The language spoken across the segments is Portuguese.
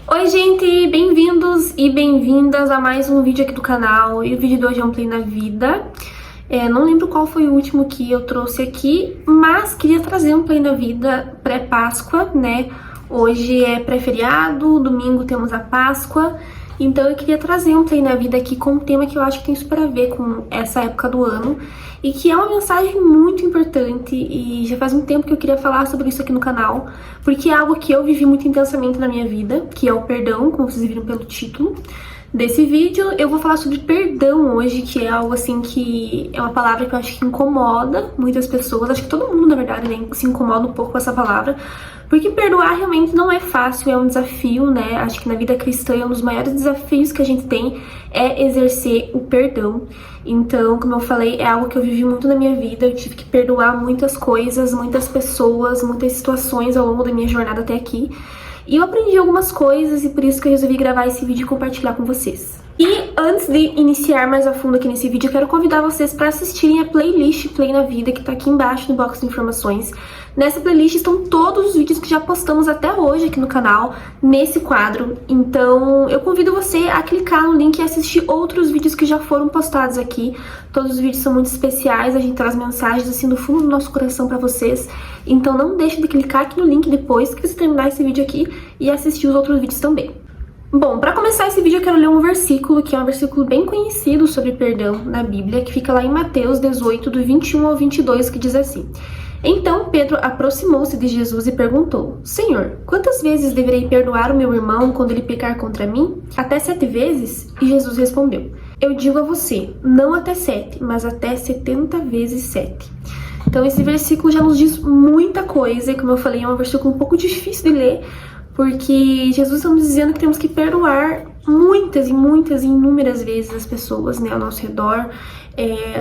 Oi gente, bem-vindos e bem-vindas a mais um vídeo aqui do canal. E o vídeo de hoje é um Play na Vida. Não lembro qual foi o último que eu trouxe aqui, mas queria trazer um Play na Vida pré-Páscoa, né? Hoje é pré-feriado, domingo temos a Páscoa, então eu queria trazer um Play na Vida aqui com um tema que eu acho que tem super a ver com essa época do ano e que é uma mensagem muito importante, e já faz um tempo que eu queria falar sobre isso aqui no canal, porque é algo que eu vivi muito intensamente na minha vida, que é o perdão, como vocês viram pelo título desse vídeo. Eu vou falar sobre perdão hoje, que é algo assim que é uma palavra que eu acho que incomoda muitas pessoas, acho que todo mundo, na verdade, né, se incomoda um pouco com essa palavra, porque perdoar realmente não é fácil, é um desafio, né? Acho que na vida cristã é um dos maiores desafios que a gente tem é exercer o perdão. Então, como eu falei, é algo que eu vivi muito na minha vida, eu tive que perdoar muitas coisas, muitas pessoas, muitas situações ao longo da minha jornada até aqui. E eu aprendi algumas coisas e por isso que eu resolvi gravar esse vídeo e compartilhar com vocês. E antes de iniciar mais a fundo aqui nesse vídeo, eu quero convidar vocês para assistirem a playlist Play na Vida, que tá aqui embaixo no box de informações. Nessa playlist estão todos os vídeos que já postamos até hoje aqui no canal, nesse quadro. Então eu convido você a clicar no link e assistir outros vídeos que já foram postados aqui. Todos os vídeos são muito especiais, a gente traz mensagens assim do fundo do nosso coração para vocês. Então não deixe de clicar aqui no link depois que você terminar esse vídeo aqui e assistir os outros vídeos também. Bom, para começar esse vídeo eu quero ler um versículo, que é um versículo bem conhecido sobre perdão na Bíblia, que fica lá em Mateus 18, do 21 ao 22, que diz assim: Então Pedro aproximou-se de Jesus e perguntou: Senhor, quantas vezes deverei perdoar o meu irmão quando ele pecar contra mim? Até 7 vezes? E Jesus respondeu: Eu digo a você, não até 7, mas até 70 vezes 7. Então esse versículo já nos diz muita coisa, e como eu falei, é um versículo um pouco difícil de ler, porque Jesus está nos dizendo que temos que perdoar muitas e muitas e inúmeras vezes as pessoas, né, ao nosso redor,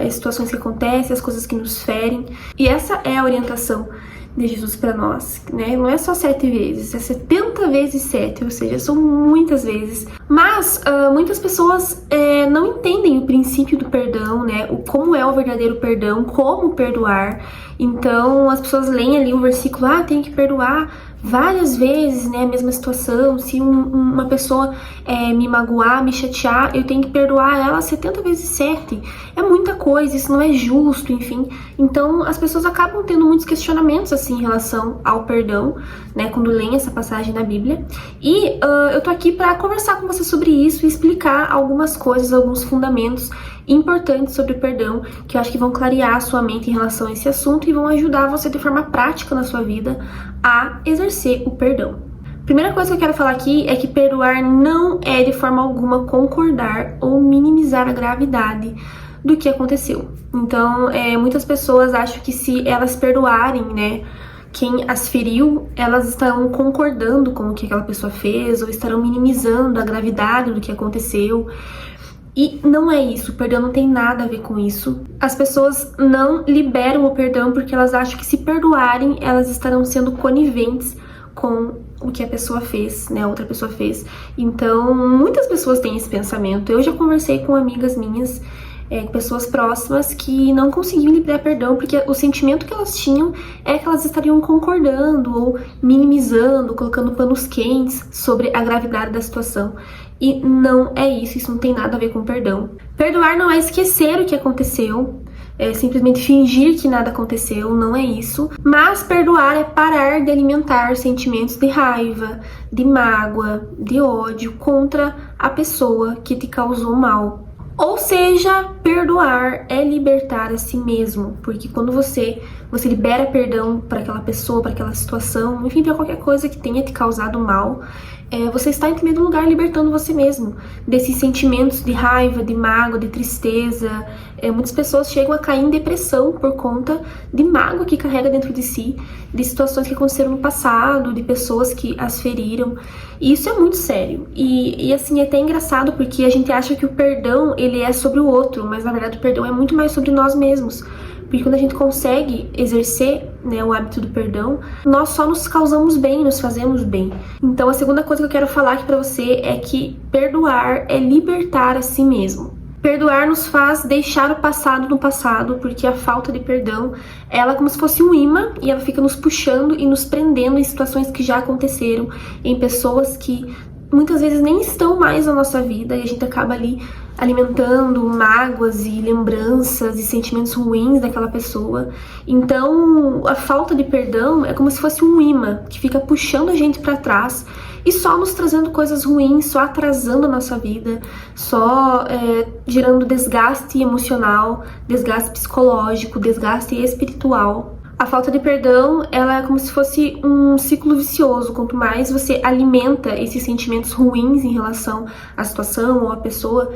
as situações que acontecem, as coisas que nos ferem. E essa é a orientação de Jesus para nós, né? Não é só 7 vezes, é 70 vezes 7, ou seja, são muitas vezes. Mas muitas pessoas não entendem o princípio do perdão, né? Como é o verdadeiro perdão, como perdoar. Então as pessoas leem ali o versículo, tem que perdoar várias vezes, né, a mesma situação. Se uma pessoa me magoar, me chatear, eu tenho que perdoar ela 70 vezes 7. É muita coisa, isso não é justo, enfim. Então as pessoas acabam tendo muitos questionamentos assim em relação ao perdão, né, quando leem essa passagem na Bíblia. E eu tô aqui para conversar com você sobre isso e explicar algumas coisas, alguns fundamentos importantes sobre o perdão, que eu acho que vão clarear a sua mente em relação a esse assunto e vão ajudar você de forma prática na sua vida a exercer o perdão. Primeira coisa que eu quero falar aqui é que perdoar não é de forma alguma concordar ou minimizar a gravidade do que aconteceu. Então, muitas pessoas acham que se elas perdoarem, né, quem as feriu, elas estarão concordando com o que aquela pessoa fez ou estarão minimizando a gravidade do que aconteceu. E não é isso, o perdão não tem nada a ver com isso. As pessoas não liberam o perdão porque elas acham que se perdoarem, elas estarão sendo coniventes com o que a pessoa fez, né, a outra pessoa fez. Então, muitas pessoas têm esse pensamento. Eu já conversei com amigas minhas, pessoas próximas, que não conseguiam liberar perdão porque o sentimento que elas tinham é que elas estariam concordando ou minimizando, colocando panos quentes sobre a gravidade da situação. E não é isso não tem nada a ver com perdão. Perdoar não é esquecer o que aconteceu, é simplesmente fingir que nada aconteceu, não é isso. Mas perdoar é parar de alimentar sentimentos de raiva, de mágoa, de ódio contra a pessoa que te causou mal. Ou seja, perdoar é libertar a si mesmo, porque quando você libera perdão para aquela pessoa, para aquela situação, enfim, para qualquer coisa que tenha te causado mal, você está em primeiro lugar libertando você mesmo desses sentimentos de raiva, de mágoa, de tristeza. Muitas pessoas chegam a cair em depressão por conta de mágoa que carrega dentro de si, de situações que aconteceram no passado, de pessoas que as feriram. E isso é muito sério. E assim, é até engraçado porque a gente acha que o perdão, ele é sobre o outro, mas na verdade o perdão é muito mais sobre nós mesmos. Porque quando a gente consegue exercer, né, o hábito do perdão, nós só nos causamos bem, nos fazemos bem. Então a segunda coisa que eu quero falar aqui pra você é que perdoar é libertar a si mesmo. Perdoar nos faz deixar o passado no passado, porque a falta de perdão, ela é como se fosse um imã e ela fica nos puxando e nos prendendo em situações que já aconteceram, em pessoas que muitas vezes nem estão mais na nossa vida e a gente acaba ali alimentando mágoas e lembranças e sentimentos ruins daquela pessoa. Então, a falta de perdão é como se fosse um imã que fica puxando a gente para trás e só nos trazendo coisas ruins, só atrasando a nossa vida, só gerando desgaste emocional, desgaste psicológico, desgaste espiritual. A falta de perdão, ela é como se fosse um ciclo vicioso. Quanto mais você alimenta esses sentimentos ruins em relação à situação ou à pessoa,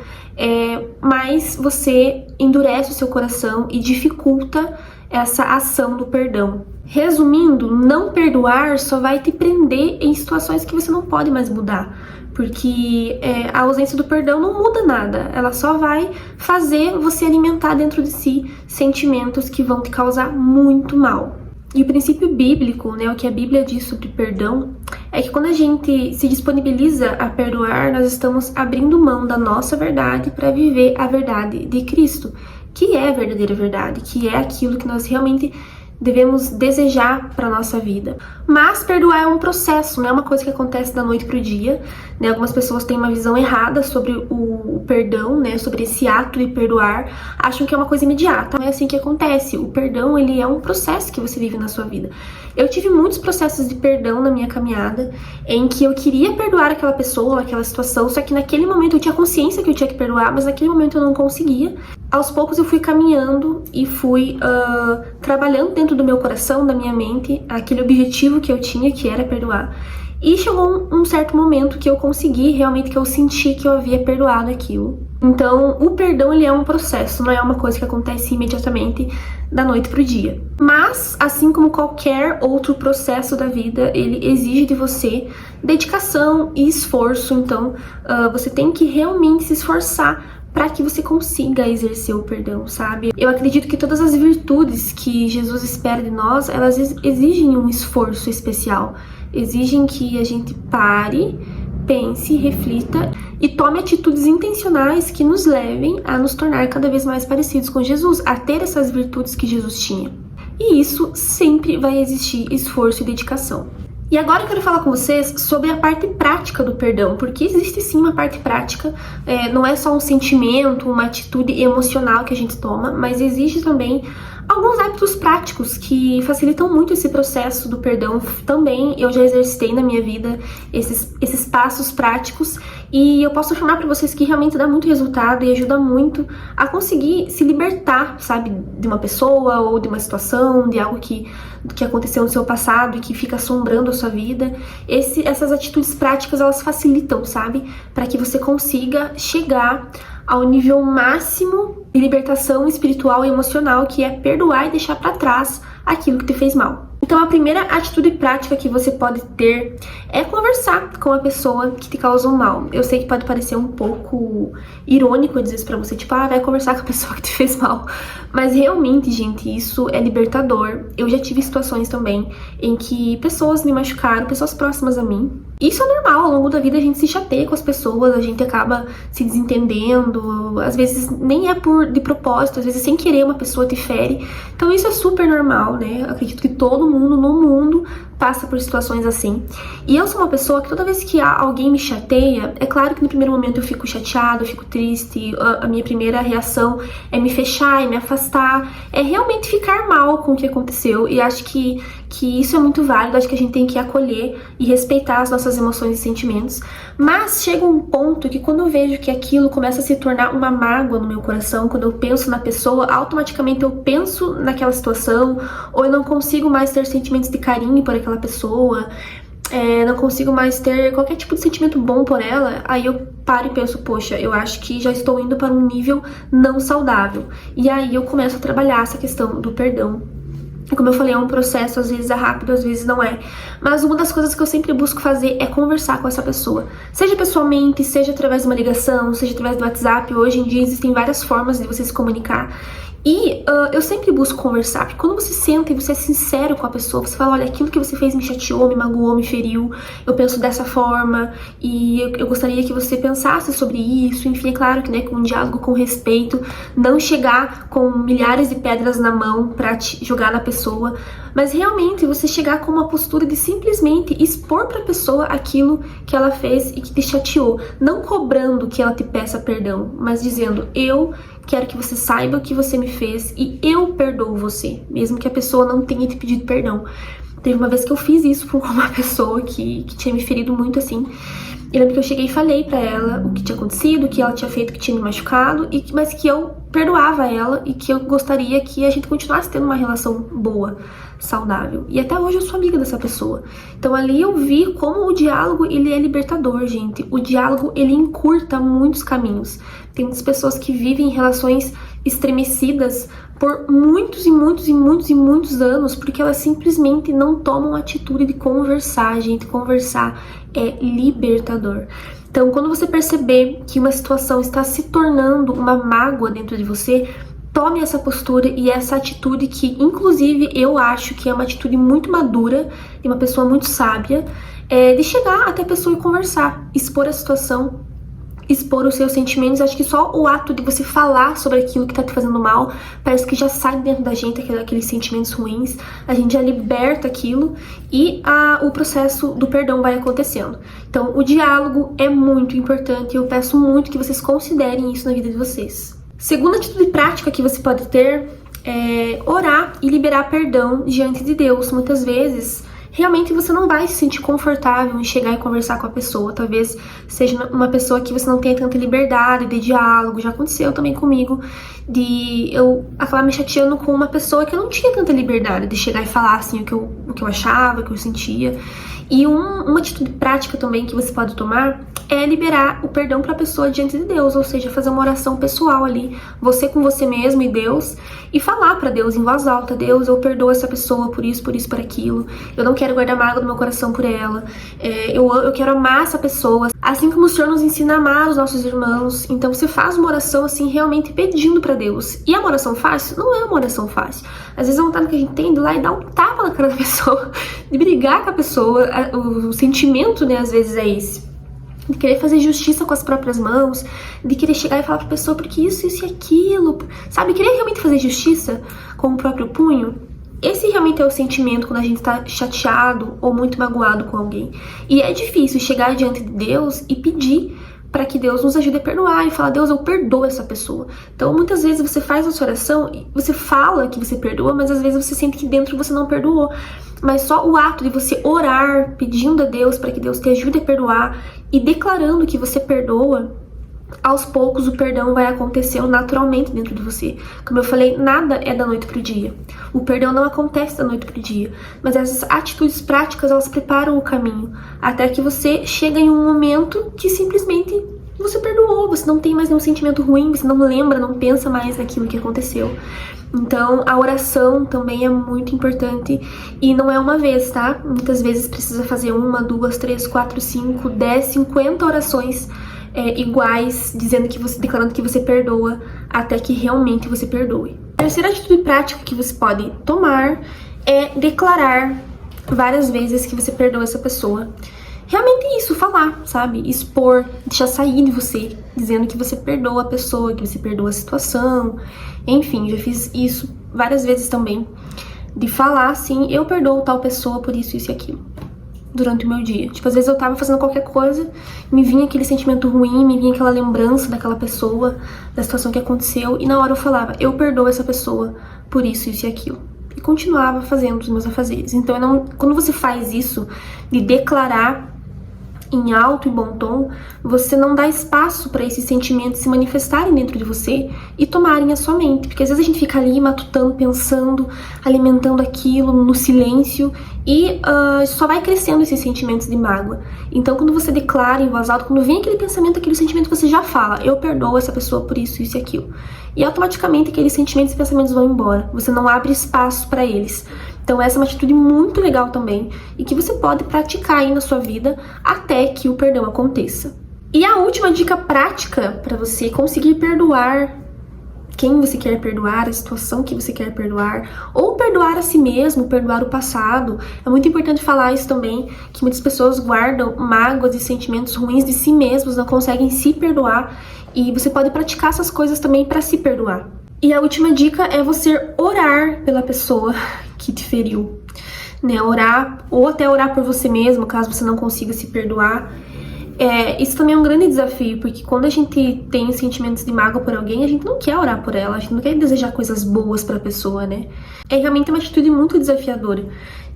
mais você endurece o seu coração e dificulta essa ação do perdão. Resumindo, não perdoar só vai te prender em situações que você não pode mais mudar. Porque a ausência do perdão não muda nada, ela só vai fazer você alimentar dentro de si sentimentos que vão te causar muito mal. E o princípio bíblico, né, o que a Bíblia diz sobre perdão, é que quando a gente se disponibiliza a perdoar, nós estamos abrindo mão da nossa verdade para viver a verdade de Cristo, que é a verdadeira verdade, que é aquilo que nós realmente devemos desejar para nossa vida. Mas perdoar é um processo, não é uma coisa que acontece da noite pro dia, né? Algumas pessoas têm uma visão errada sobre o perdão, né? Sobre esse ato de perdoar, acham que é uma coisa imediata. Não é assim que acontece. O perdão, ele é um processo que você vive na sua vida. Eu tive muitos processos de perdão na minha caminhada, em que eu queria perdoar aquela pessoa, aquela situação, só que naquele momento eu tinha consciência que eu tinha que perdoar, mas naquele momento eu não conseguia. Aos poucos eu fui caminhando e fui trabalhando dentro do meu coração, da minha mente, aquele objetivo que eu tinha, que era perdoar. E chegou um certo momento que eu consegui, realmente que eu senti que eu havia perdoado aquilo. Então, o perdão, ele é um processo, não é uma coisa que acontece imediatamente da noite pro dia. Mas, assim como qualquer outro processo da vida, ele exige de você dedicação e esforço. Então, você tem que realmente se esforçar para que você consiga exercer o perdão, sabe? Eu acredito que todas as virtudes que Jesus espera de nós, elas exigem um esforço especial. Exigem que a gente pare, pense, reflita e tome atitudes intencionais que nos levem a nos tornar cada vez mais parecidos com Jesus, a ter essas virtudes que Jesus tinha. E isso sempre vai existir esforço e dedicação. E agora eu quero falar com vocês sobre a parte prática do perdão, porque existe sim uma parte prática, não é só um sentimento, uma atitude emocional que a gente toma, mas existe também alguns hábitos práticos que facilitam muito esse processo do perdão. Também eu já exercitei na minha vida esses passos práticos e eu posso afirmar para vocês que realmente dá muito resultado e ajuda muito a conseguir se libertar, sabe, de uma pessoa ou de uma situação, de algo que aconteceu no seu passado e que fica assombrando a sua vida. Essas atitudes práticas, elas facilitam, sabe, para que você consiga chegar ao nível máximo de libertação espiritual e emocional, que é perdoar e deixar para trás aquilo que te fez mal. Então a primeira atitude prática que você pode ter é conversar com a pessoa que te causou mal. Eu sei que pode parecer um pouco irônico dizer isso pra você, tipo, vai conversar com a pessoa que te fez mal. Mas realmente, gente, isso é libertador. Eu já tive situações também em que pessoas me machucaram, pessoas próximas a mim. Isso é normal, ao longo da vida a gente se chateia com as pessoas, a gente acaba se desentendendo, às vezes nem é de propósito, às vezes sem querer uma pessoa te fere. Então isso é super normal, né? Eu acredito que todo mundo no mundo passa por situações assim. E eu sou uma pessoa que toda vez que alguém me chateia, é claro que no primeiro momento eu fico chateada, eu fico triste, a minha primeira reação é me fechar e me afastar, é realmente ficar mal com o que aconteceu, e acho que isso é muito válido, acho que a gente tem que acolher e respeitar as nossas emoções e sentimentos, mas chega um ponto que quando eu vejo que aquilo começa a se tornar uma mágoa no meu coração, quando eu penso na pessoa, automaticamente eu penso naquela situação, ou eu não consigo mais ter sentimentos de carinho por aquela pessoa, não consigo mais ter qualquer tipo de sentimento bom por ela, aí eu paro e penso, poxa, eu acho que já estou indo para um nível não saudável, e aí eu começo a trabalhar essa questão do perdão. Como eu falei, é um processo, às vezes é rápido, às vezes não é. Mas uma das coisas que eu sempre busco fazer é conversar com essa pessoa. Seja pessoalmente, seja através de uma ligação, seja através do WhatsApp. Hoje em dia existem várias formas de você se comunicar. E eu sempre busco conversar, porque quando você senta e você é sincero com a pessoa, você fala, olha, aquilo que você fez me chateou, me magoou, me feriu, eu penso dessa forma, e eu gostaria que você pensasse sobre isso, enfim, é claro que, né, com um diálogo, com respeito, não chegar com milhares de pedras na mão pra te jogar na pessoa, mas realmente você chegar com uma postura de simplesmente expor pra pessoa aquilo que ela fez e que te chateou, não cobrando que ela te peça perdão, mas dizendo, eu quero que você saiba o que você me fez e eu perdoo você, mesmo que a pessoa não tenha te pedido perdão. Teve uma vez que eu fiz isso com uma pessoa que tinha me ferido muito assim. Eu lembro que eu cheguei e falei pra ela o que tinha acontecido, o que ela tinha feito que tinha me machucado, mas que eu perdoava ela e que eu gostaria que a gente continuasse tendo uma relação boa, saudável. E até hoje eu sou amiga dessa pessoa. Então ali eu vi como o diálogo, ele é libertador, gente. O diálogo, ele encurta muitos caminhos. Tem muitas pessoas que vivem relações estremecidas por muitos e muitos e muitos e muitos anos, porque elas simplesmente não tomam a atitude de conversar, gente. Conversar é libertador. Então, quando você perceber que uma situação está se tornando uma mágoa dentro de você, tome essa postura e essa atitude que, inclusive, eu acho que é uma atitude muito madura de uma pessoa muito sábia, de chegar até a pessoa e conversar, expor a situação, expor os seus sentimentos. Acho que só o ato de você falar sobre aquilo que tá te fazendo mal, parece que já sai dentro da gente aqueles sentimentos ruins, a gente já liberta aquilo e o processo do perdão vai acontecendo. Então, o diálogo é muito importante e eu peço muito que vocês considerem isso na vida de vocês. Segunda atitude prática que você pode ter é orar e liberar perdão diante de Deus. Muitas vezes, realmente você não vai se sentir confortável em chegar e conversar com a pessoa. Talvez seja uma pessoa que você não tenha tanta liberdade de diálogo. Já aconteceu também comigo de eu acabar me chateando com uma pessoa que eu não tinha tanta liberdade de chegar e falar assim o que eu achava, o que eu sentia. E uma atitude prática também que você pode tomar é liberar o perdão para a pessoa diante de Deus, ou seja, fazer uma oração pessoal ali, você com você mesmo e Deus, e falar para Deus em voz alta, Deus, eu perdoo essa pessoa por isso, por aquilo, eu não quero guardar mágoa no meu coração por ela, eu quero amar essa pessoa, assim como o Senhor nos ensina a amar os nossos irmãos. Então você faz uma oração assim, realmente pedindo para Deus. E é uma oração fácil? Não é uma oração fácil. Às vezes a vontade que a gente tem de ir lá e dar um tapa na cara da pessoa, de brigar com a pessoa, o sentimento, né, às vezes é esse. De querer fazer justiça com as próprias mãos, de querer chegar e falar pra pessoa porque isso e aquilo, sabe? Querer realmente fazer justiça com o próprio punho. Esse realmente é o sentimento quando a gente tá chateado ou muito magoado com alguém. E é difícil chegar diante de Deus e pedir para que Deus nos ajude a perdoar e falar, Deus, eu perdoo essa pessoa. Então, muitas vezes você faz a sua oração e você fala que você perdoa, mas às vezes você sente que dentro você não perdoou. Mas só o ato de você orar, pedindo a Deus para que Deus te ajude a perdoar e declarando que você perdoa, aos poucos o perdão vai acontecer naturalmente dentro de você. Como eu falei, nada é da noite pro dia. O perdão não acontece da noite pro dia. Mas essas atitudes práticas, elas preparam o caminho. Até que você chega em um momento que simplesmente você perdoou. Você não tem mais nenhum sentimento ruim, você não lembra, não pensa mais naquilo que aconteceu. Então, a oração também é muito importante. E não é uma vez, tá? Muitas vezes precisa fazer 1, 2, 3, 4, 5, 10, 50 orações iguais, declarando que você perdoa, até que realmente você perdoe. A terceira atitude prática que você pode tomar é declarar várias vezes que você perdoa essa pessoa. Realmente isso, falar, sabe? Expor, deixar sair de você, dizendo que você perdoa a pessoa, que você perdoa a situação. Enfim, já fiz isso várias vezes também, de falar assim, eu perdoo tal pessoa por isso, isso e aquilo, durante o meu dia. Tipo, às vezes eu tava fazendo qualquer coisa, me vinha aquele sentimento ruim, me vinha aquela lembrança daquela pessoa, da situação que aconteceu, e na hora eu falava, eu perdoo essa pessoa por isso, isso e aquilo. E continuava fazendo os meus afazeres. Então, quando você faz isso, de declarar em alto e bom tom, você não dá espaço para esses sentimentos se manifestarem dentro de você e tomarem a sua mente. Porque às vezes a gente fica ali matutando, pensando, alimentando aquilo no silêncio e só vai crescendo esses sentimentos de mágoa. Então, quando você declara em voz alta, quando vem aquele pensamento, aquele sentimento, você já fala, eu perdoo essa pessoa por isso, isso e aquilo. E automaticamente aqueles sentimentos e pensamentos vão embora. Você não abre espaço para eles. Então essa é uma atitude muito legal também e que você pode praticar aí na sua vida até que o perdão aconteça. E a última dica prática para você conseguir perdoar quem você quer perdoar, a situação que você quer perdoar, ou perdoar a si mesmo, perdoar o passado. É muito importante falar isso também, que muitas pessoas guardam mágoas e sentimentos ruins de si mesmos, não conseguem se perdoar, e você pode praticar essas coisas também para se perdoar. E a última dica é você orar pela pessoa que te feriu, né? Orar, ou até orar por você mesmo, caso você não consiga se perdoar. Isso também é um grande desafio, porque quando a gente tem sentimentos de mágoa por alguém, a gente não quer orar por ela, a gente não quer desejar coisas boas pra pessoa, né? É realmente uma atitude muito desafiadora,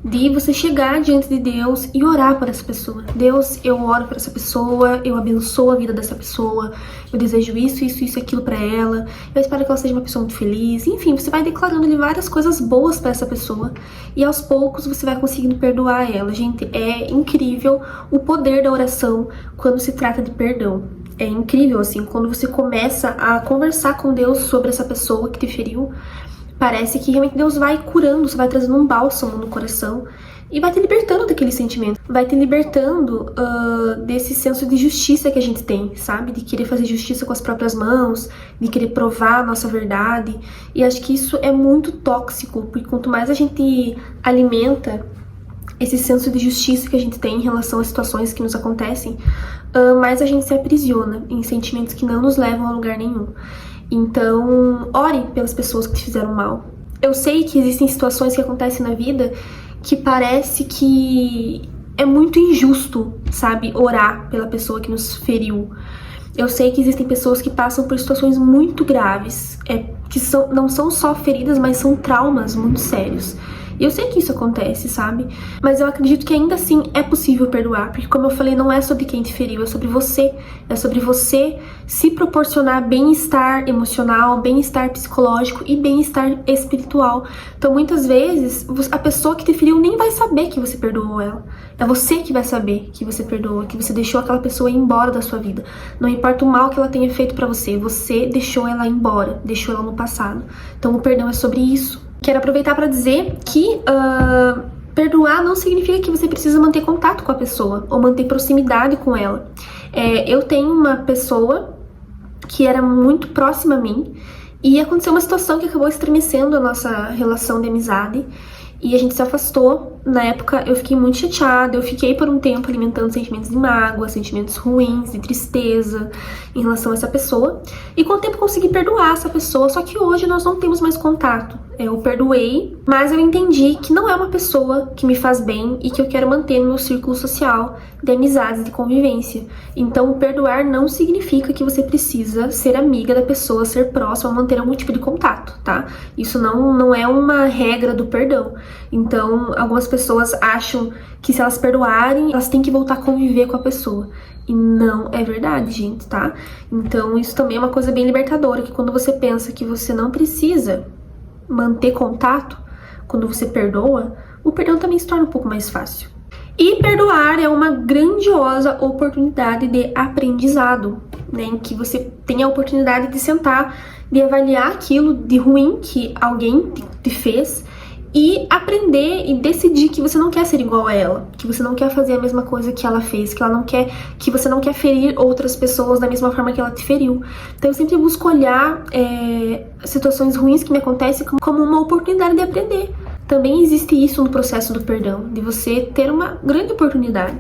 de você chegar diante de Deus e orar por essa pessoa. Deus, eu oro por essa pessoa, eu abençoo a vida dessa pessoa, eu desejo isso, isso, isso e aquilo pra ela, eu espero que ela seja uma pessoa muito feliz. Enfim, você vai declarando-lhe várias coisas boas pra essa pessoa e aos poucos você vai conseguindo perdoar ela. Gente, é incrível o poder da oração quando se trata de perdão. É incrível, assim, quando você começa a conversar com Deus sobre essa pessoa que te feriu, parece que realmente Deus vai curando, você vai trazendo um bálsamo no coração e vai te libertando daquele sentimento. Vai te libertando desse senso de justiça que a gente tem, sabe? De querer fazer justiça com as próprias mãos, de querer provar a nossa verdade. E acho que isso é muito tóxico, porque quanto mais a gente alimenta esse senso de justiça que a gente tem em relação às situações que nos acontecem, mais a gente se aprisiona em sentimentos que não nos levam a lugar nenhum. Então, ore pelas pessoas que te fizeram mal. Eu sei que existem situações que acontecem na vida que parece que é muito injusto, sabe, orar pela pessoa que nos feriu. Eu sei que existem pessoas que passam por situações muito graves, que não são só feridas, mas são traumas muito sérios. E eu sei que isso acontece, sabe? Mas eu acredito que ainda assim é possível perdoar, porque como eu falei, não é sobre quem te feriu, é sobre você. É sobre você se proporcionar bem-estar emocional, bem-estar psicológico e bem-estar espiritual. Então muitas vezes a pessoa que te feriu nem vai saber que você perdoou ela. É você que vai saber que você perdoou, que você deixou aquela pessoa ir embora da sua vida. Não importa o mal que ela tenha feito pra você, você deixou ela embora, deixou ela no passado. Então o perdão é sobre isso. Quero aproveitar para dizer que perdoar não significa que você precisa manter contato com a pessoa ou manter proximidade com ela. Eu tenho uma pessoa que era muito próxima a mim e aconteceu uma situação que acabou estremecendo a nossa relação de amizade e a gente se afastou. Na época eu fiquei muito chateada, eu fiquei por um tempo alimentando sentimentos de mágoa, sentimentos ruins, de tristeza em relação a essa pessoa. E com o tempo consegui perdoar essa pessoa, só que hoje nós não temos mais contato. Eu perdoei, mas eu entendi que não é uma pessoa que me faz bem e que eu quero manter no meu círculo social de amizades, de convivência. Então, perdoar não significa que você precisa ser amiga da pessoa, ser próxima, manter algum tipo de contato, tá? Isso não é uma regra do perdão. Então, algumas pessoas acham que se elas perdoarem, elas têm que voltar a conviver com a pessoa. E não é verdade, gente, tá? Então, isso também é uma coisa bem libertadora, que quando você pensa que você não precisa manter contato, quando você perdoa, o perdão também se torna um pouco mais fácil. E perdoar é uma grandiosa oportunidade de aprendizado, né? Em que você tem a oportunidade de sentar, de avaliar aquilo de ruim que alguém te fez e aprender e decidir que você não quer ser igual a ela, que você não quer fazer a mesma coisa que ela fez, que você não quer ferir outras pessoas da mesma forma que ela te feriu. Então eu sempre busco olhar situações ruins que me acontecem como uma oportunidade de aprender. Também existe isso no processo do perdão, de você ter uma grande oportunidade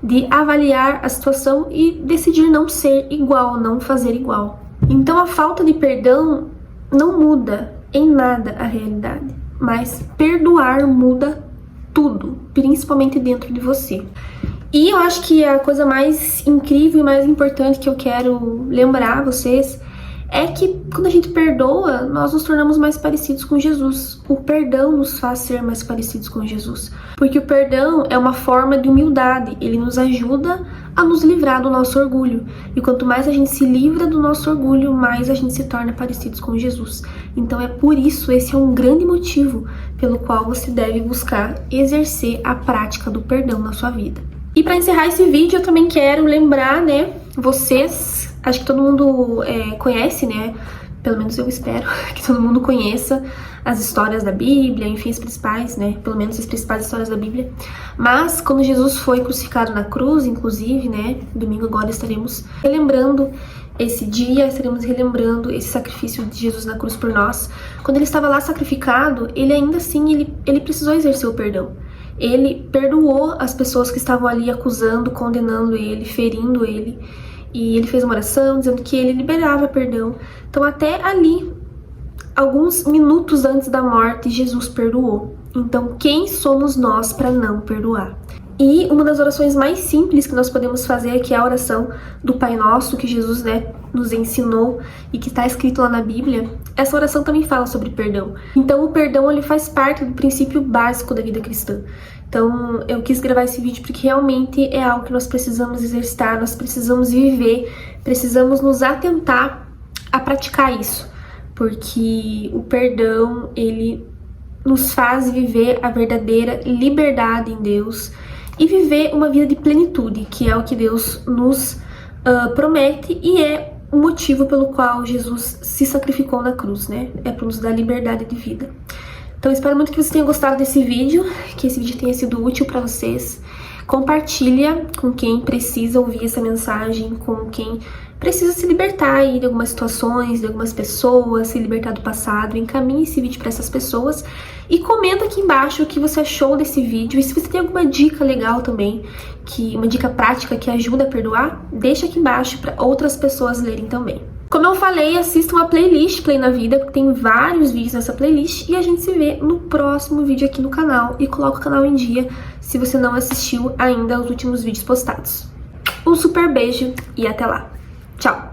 de avaliar a situação e decidir não ser igual, não fazer igual. Então a falta de perdão não muda em nada a realidade, mas perdoar muda tudo, principalmente dentro de você. E eu acho que a coisa mais incrível e mais importante que eu quero lembrar a vocês é que quando a gente perdoa, nós nos tornamos mais parecidos com Jesus. O perdão nos faz ser mais parecidos com Jesus. Porque o perdão é uma forma de humildade. Ele nos ajuda a nos livrar do nosso orgulho. E quanto mais a gente se livra do nosso orgulho, mais a gente se torna parecidos com Jesus. Então é por isso, esse é um grande motivo pelo qual você deve buscar exercer a prática do perdão na sua vida. E para encerrar esse vídeo, eu também quero lembrar, né, vocês, acho que todo mundo conhece, né, Pelo menos eu espero que todo mundo conheça as histórias da Bíblia, enfim, as principais, né? Pelo menos as principais histórias da Bíblia. Mas quando Jesus foi crucificado na cruz, inclusive, né? Domingo agora estaremos relembrando esse dia, estaremos relembrando esse sacrifício de Jesus na cruz por nós. Quando ele estava lá sacrificado, ele ainda assim, ele precisou exercer o perdão. Ele perdoou as pessoas que estavam ali acusando, condenando ele, ferindo ele. E ele fez uma oração dizendo que ele liberava perdão. Então até ali, alguns minutos antes da morte, Jesus perdoou. Então quem somos nós para não perdoar? E uma das orações mais simples que nós podemos fazer, que é a oração do Pai Nosso, que Jesus, né, nos ensinou e que está escrito lá na Bíblia, essa oração também fala sobre perdão. Então o perdão, ele faz parte do princípio básico da vida cristã. Então eu quis gravar esse vídeo porque realmente é algo que nós precisamos exercitar, nós precisamos viver, precisamos nos atentar a praticar isso. Porque o perdão, ele nos faz viver a verdadeira liberdade em Deus e viver uma vida de plenitude, que é o que Deus nos promete e é o motivo pelo qual Jesus se sacrificou na cruz, né? É para nos dar liberdade de vida. Então eu espero muito que vocês tenham gostado desse vídeo, que esse vídeo tenha sido útil para vocês. Compartilha com quem precisa ouvir essa mensagem, com quem precisa se libertar aí de algumas situações, de algumas pessoas, se libertar do passado. Encaminhe esse vídeo para essas pessoas e comenta aqui embaixo o que você achou desse vídeo. E se você tem alguma dica legal também, uma dica prática que ajuda a perdoar, deixa aqui embaixo para outras pessoas lerem também. Como eu falei, assista uma playlist Play na Vida, porque tem vários vídeos nessa playlist, e a gente se vê no próximo vídeo aqui no canal. E coloca o canal em dia se você não assistiu ainda aos últimos vídeos postados. Um super beijo e até lá. Tchau!